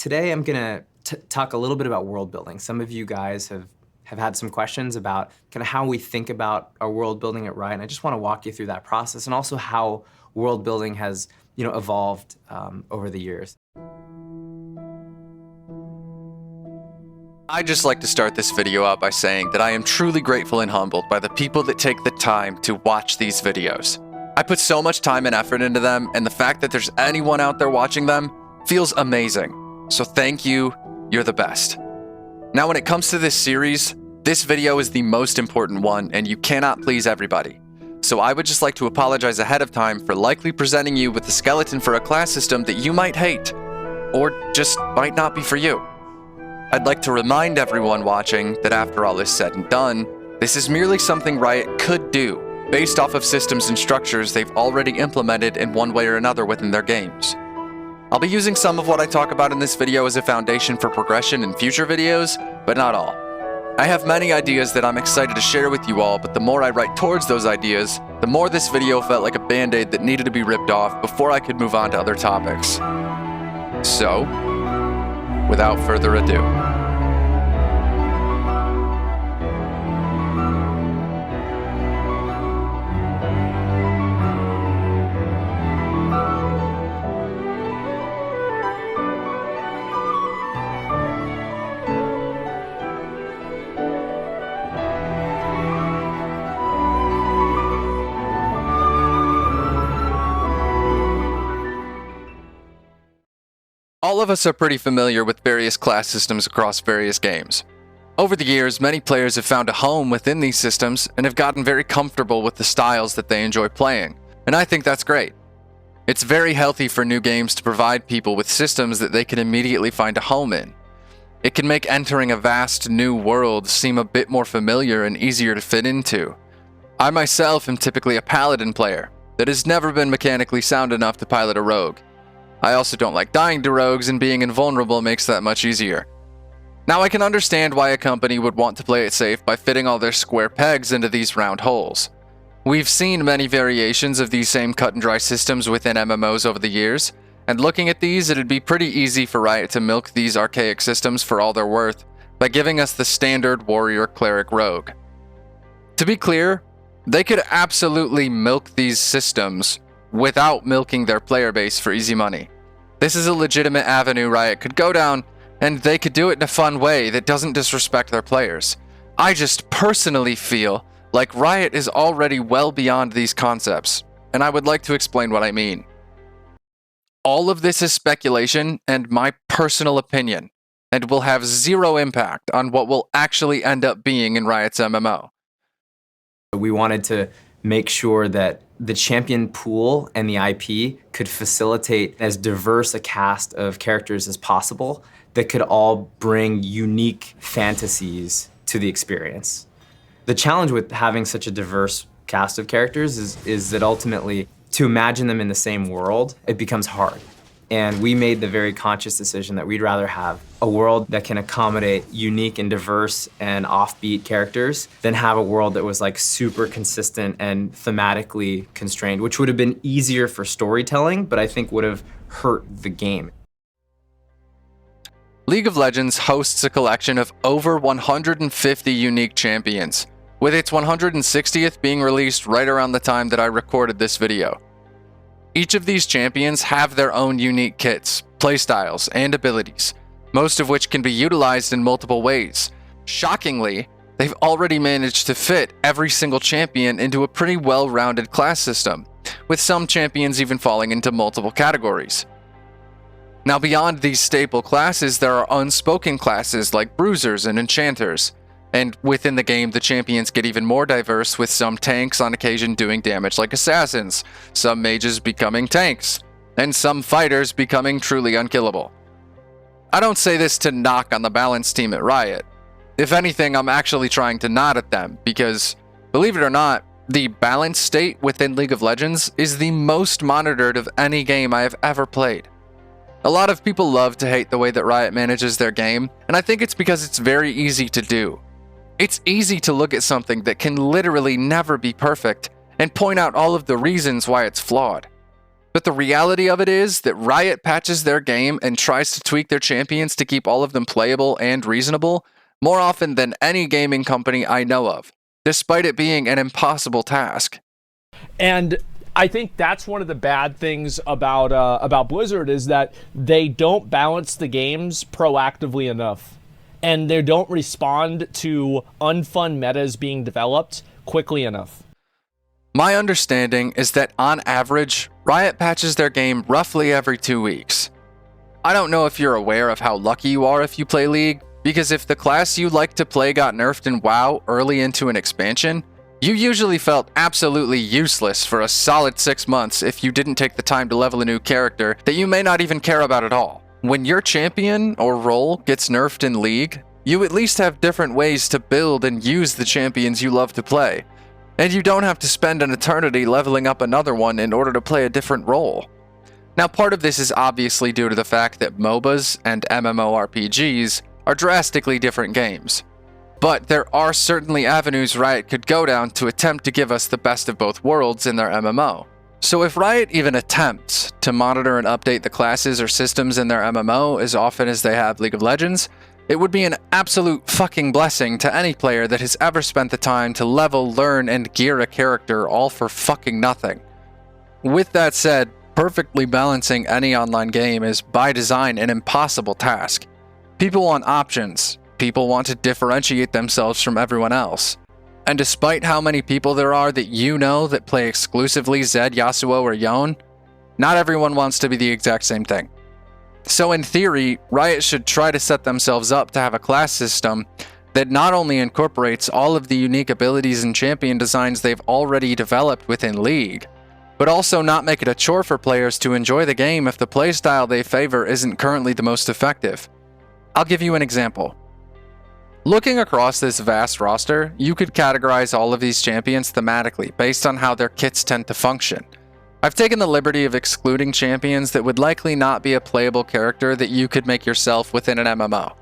Today I'm gonna talk a little bit about world building. Some of you guys have had some questions about kind of how we think about our world building at Riot, and I just want to walk you through that process and also how world building has evolved over the years. I'd just like to start this video out by saying that I am truly grateful and humbled by the people that take the time to watch these videos. I put so much time and effort into them, and the fact that there's anyone out there watching them feels amazing. So thank you, you're the best. Now when it comes to this series, this video is the most important one and you cannot please everybody. So I would just like to apologize ahead of time for likely presenting you with the skeleton for a class system that you might hate, or just might not be for you. I'd like to remind everyone watching that after all is said and done, this is merely something Riot could do, based off of systems and structures they've already implemented in one way or another within their games. I'll be using some of what I talk about in this video as a foundation for progression in future videos, but not all. I have many ideas that I'm excited to share with you all, but the more I write towards those ideas, the more this video felt like a band-aid that needed to be ripped off before I could move on to other topics. So, without further ado. All of us are pretty familiar with various class systems across various games. Over the years, many players have found a home within these systems and have gotten very comfortable with the styles that they enjoy playing, and I think that's great. It's very healthy for new games to provide people with systems that they can immediately find a home in. It can make entering a vast new world seem a bit more familiar and easier to fit into. I myself am typically a paladin player that has never been mechanically sound enough to pilot a rogue. I also don't like dying to rogues, and being invulnerable makes that much easier. Now I can understand why a company would want to play it safe by fitting all their square pegs into these round holes. We've seen many variations of these same cut and dry systems within MMOs over the years, and looking at these, it'd be pretty easy for Riot to milk these archaic systems for all they're worth by giving us the standard warrior cleric rogue. To be clear, they could absolutely milk these systems without milking their player base for easy money. This is a legitimate avenue Riot could go down, and they could do it in a fun way that doesn't disrespect their players. I just personally feel like Riot is already well beyond these concepts, and I would like to explain what I mean. All of this is speculation and my personal opinion, and will have zero impact on what will actually end up being in Riot's MMO. We wanted to make sure that the champion pool and the IP could facilitate as diverse a cast of characters as possible that could all bring unique fantasies to the experience. The challenge with having such a diverse cast of characters is that ultimately, to imagine them in the same world, it becomes hard. And we made the very conscious decision that we'd rather have a world that can accommodate unique and diverse and offbeat characters than have a world that was like super consistent and thematically constrained, which would have been easier for storytelling, but I think would have hurt the game. League of Legends hosts a collection of over 150 unique champions, with its 160th being released right around the time that I recorded this video. Each of these champions have their own unique kits, playstyles, and abilities, most of which can be utilized in multiple ways. Shockingly, they've already managed to fit every single champion into a pretty well-rounded class system, with some champions even falling into multiple categories. Now beyond these staple classes, there are unspoken classes like bruisers and enchanters. And within the game, the champions get even more diverse, with some tanks on occasion doing damage like assassins, some mages becoming tanks, and some fighters becoming truly unkillable. I don't say this to knock on the balance team at Riot. If anything, I'm actually trying to nod at them, because, believe it or not, the balance state within League of Legends is the most monitored of any game I have ever played. A lot of people love to hate the way that Riot manages their game, and I think it's because it's very easy to do. It's easy to look at something that can literally never be perfect and point out all of the reasons why it's flawed. But the reality of it is that Riot patches their game and tries to tweak their champions to keep all of them playable and reasonable more often than any gaming company I know of, despite it being an impossible task. And I think that's one of the bad things about Blizzard is that they don't balance the games proactively enough, and they don't respond to unfun metas being developed quickly enough. My understanding is that on average, Riot patches their game roughly every 2 weeks. I don't know if you're aware of how lucky you are if you play League, because if the class you like to play got nerfed in WoW early into an expansion, you usually felt absolutely useless for a solid 6 months if you didn't take the time to level a new character that you may not even care about at all. When your champion or role gets nerfed in League, you at least have different ways to build and use the champions you love to play, and you don't have to spend an eternity leveling up another one in order to play a different role. Now, part of this is obviously due to the fact that MOBAs and MMORPGs are drastically different games. But there are certainly avenues Riot could go down to attempt to give us the best of both worlds in their MMO. So if Riot even attempts to monitor and update the classes or systems in their MMO as often as they have League of Legends, it would be an absolute fucking blessing to any player that has ever spent the time to level, learn, and gear a character all for fucking nothing. With that said, perfectly balancing any online game is by design an impossible task. People want options. People want to differentiate themselves from everyone else. And despite how many people there are that you know that play exclusively Zed, Yasuo, or Yone, not everyone wants to be the exact same thing. So in theory, Riot should try to set themselves up to have a class system that not only incorporates all of the unique abilities and champion designs they've already developed within League, but also not make it a chore for players to enjoy the game if the playstyle they favor isn't currently the most effective. I'll give you an example. Looking across this vast roster, you could categorize all of these champions thematically based on how their kits tend to function. I've taken the liberty of excluding champions that would likely not be a playable character that you could make yourself within an MMO.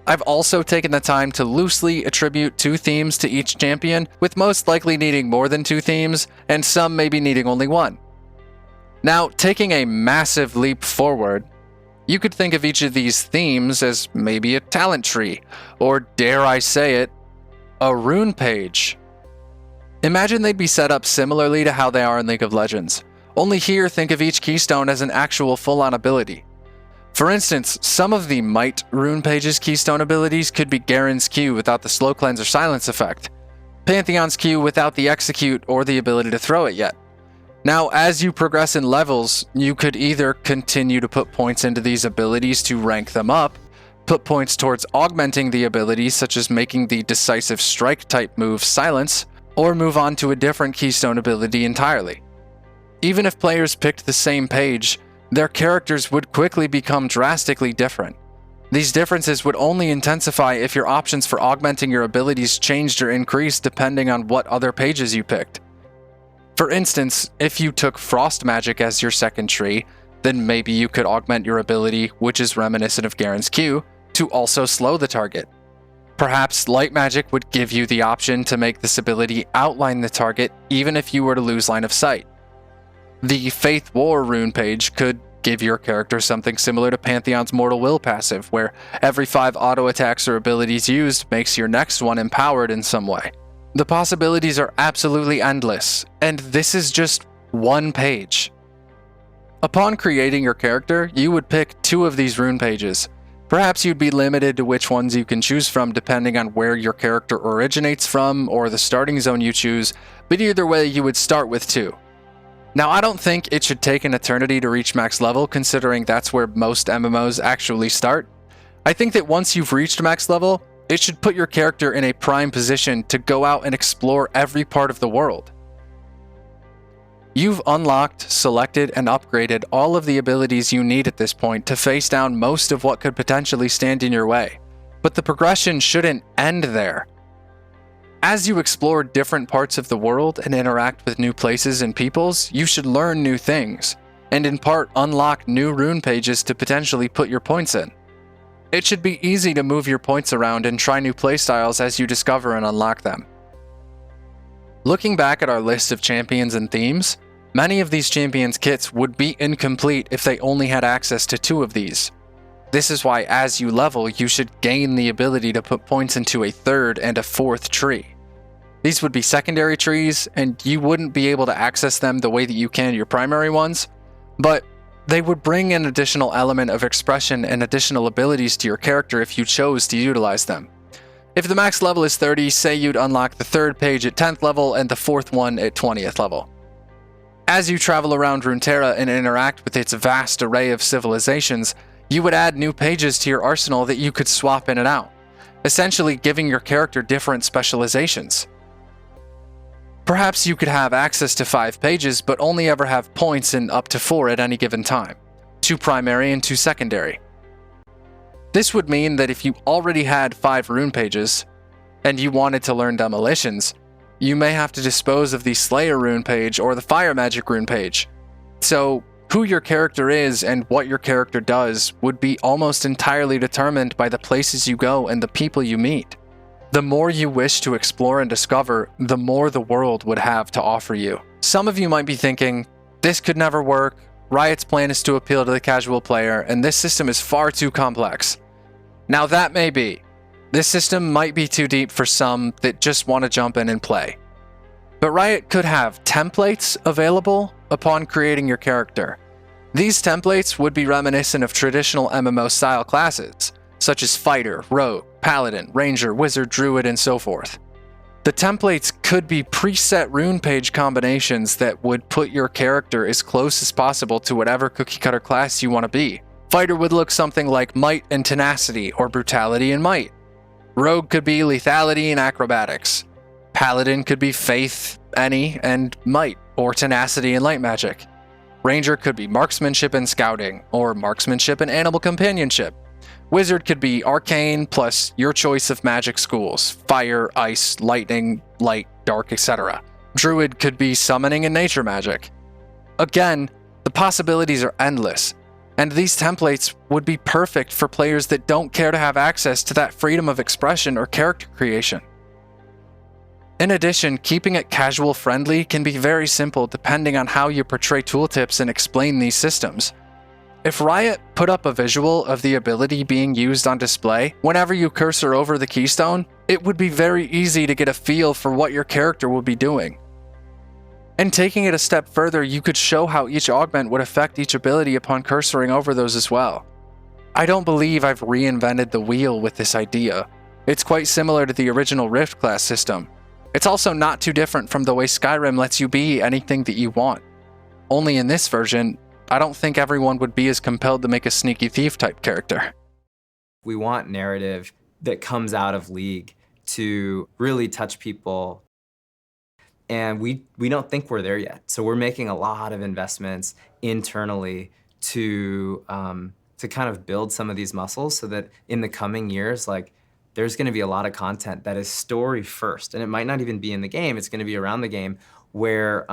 I've also taken the time to loosely attribute 2 themes to each champion, with most likely needing more than 2 themes, and some maybe needing only 1. Now, taking a massive leap forward, you could think of each of these themes as maybe a talent tree, or dare I say it, a rune page. Imagine they'd be set up similarly to how they are in League of Legends. Only here, think of each keystone as an actual full-on ability. For instance, some of the Might rune page's keystone abilities could be Garen's Q without the slow cleanse or silence effect, Pantheon's Q without the execute or the ability to throw it yet. Now, as you progress in levels, you could either continue to put points into these abilities to rank them up, put points towards augmenting the abilities such as making the decisive strike type move silence, or move on to a different keystone ability entirely. Even if players picked the same page, their characters would quickly become drastically different. These differences would only intensify if your options for augmenting your abilities changed or increased depending on what other pages you picked. For instance, if you took Frost Magic as your second tree, then maybe you could augment your ability, which is reminiscent of Garen's Q, to also slow the target. Perhaps Light Magic would give you the option to make this ability outline the target even if you were to lose line of sight. The Faith War rune page could give your character something similar to Pantheon's Mortal Will passive, where every 5 auto attacks or abilities used makes your next one empowered in some way. The possibilities are absolutely endless, and this is just one page. Upon creating your character, you would pick 2 of these rune pages. Perhaps you'd be limited to which ones you can choose from depending on where your character originates from or the starting zone you choose, but either way you would start with 2. Now, I don't think it should take an eternity to reach max level, considering that's where most MMOs actually start. I think that once you've reached max level, it should put your character in a prime position to go out and explore every part of the world. You've unlocked, selected, and upgraded all of the abilities you need at this point to face down most of what could potentially stand in your way. But the progression shouldn't end there. As you explore different parts of the world and interact with new places and peoples, you should learn new things, and in part unlock new rune pages to potentially put your points in. It should be easy to move your points around and try new playstyles as you discover and unlock them. Looking back at our list of champions and themes, Many of these champions kits would be incomplete if they only had access to 2 of these. This is why as you level, you should gain the ability to put points into a 3rd and a 4th tree. These would be secondary trees, and you wouldn't be able to access them the way that you can your primary ones, but they would bring an additional element of expression and additional abilities to your character if you chose to utilize them. If the max level is 30, say you'd unlock the 3rd page at 10th level and the 4th one at 20th level. As you travel around Runeterra and interact with its vast array of civilizations, you would add new pages to your arsenal that you could swap in and out, essentially giving your character different specializations. Perhaps you could have access to 5 pages, but only ever have points in up to 4 at any given time, 2 primary and 2 secondary. This would mean that if you already had 5 rune pages, and you wanted to learn demolitions, you may have to dispose of the Slayer rune page or the Fire Magic rune page. So, who your character is and what your character does would be almost entirely determined by the places you go and the people you meet. The more you wish to explore and discover, the more the world would have to offer you. Some of you might be thinking, this could never work, Riot's plan is to appeal to the casual player, and this system is far too complex. Now that may be. This system might be too deep for some that just want to jump in and play. But Riot could have templates available upon creating your character. These templates would be reminiscent of traditional MMO style classes, such as Fighter, Rogue, Paladin, Ranger, Wizard, Druid, and so forth. The templates could be preset rune page combinations that would put your character as close as possible to whatever cookie cutter class you want to be. Fighter would look something like Might and Tenacity, or Brutality and Might. Rogue could be Lethality and Acrobatics. Paladin could be Faith, Any, and Might, or Tenacity and Light Magic. Ranger could be Marksmanship and Scouting, or Marksmanship and Animal Companionship. Wizard could be Arcane plus your choice of magic schools, Fire, Ice, Lightning, Light, Dark, etc. Druid could be Summoning and Nature Magic. Again, the possibilities are endless, and these templates would be perfect for players that don't care to have access to that freedom of expression or character creation. In addition, keeping it casual friendly can be very simple depending on how you portray tooltips and explain these systems. If Riot put up a visual of the ability being used on display, whenever you cursor over the keystone, it would be very easy to get a feel for what your character would be doing. And taking it a step further, you could show how each augment would affect each ability upon cursoring over those as well. I don't believe I've reinvented the wheel with this idea. It's quite similar to the original Rift class system. It's also not too different from the way Skyrim lets you be anything that you want. Only in this version, I don't think everyone would be as compelled to make a sneaky thief type character. We want narrative that comes out of League to really touch people, and we don't think we're there yet. So we're making a lot of investments internally to kind of build some of these muscles so that in the coming years, like, there's going to be a lot of content that is story first, and it might not even be in the game. It's going to be around the game where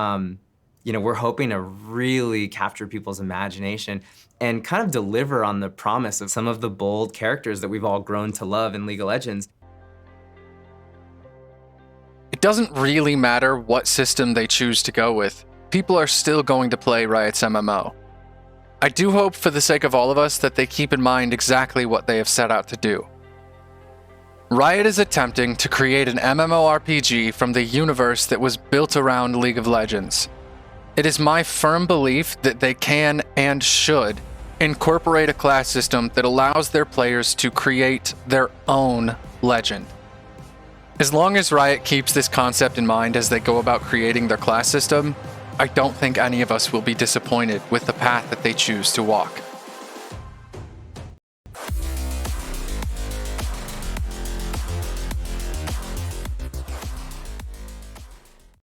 we're hoping to really capture people's imagination and kind of deliver on the promise of some of the bold characters that we've all grown to love in League of Legends. It doesn't really matter what system they choose to go with. People are still going to play Riot's MMO. I do hope for the sake of all of us that they keep in mind exactly what they have set out to do. Riot is attempting to create an MMORPG from the universe that was built around League of Legends. It is my firm belief that they can and should incorporate a class system that allows their players to create their own legend. As long as Riot keeps this concept in mind as they go about creating their class system, I don't think any of us will be disappointed with the path that they choose to walk.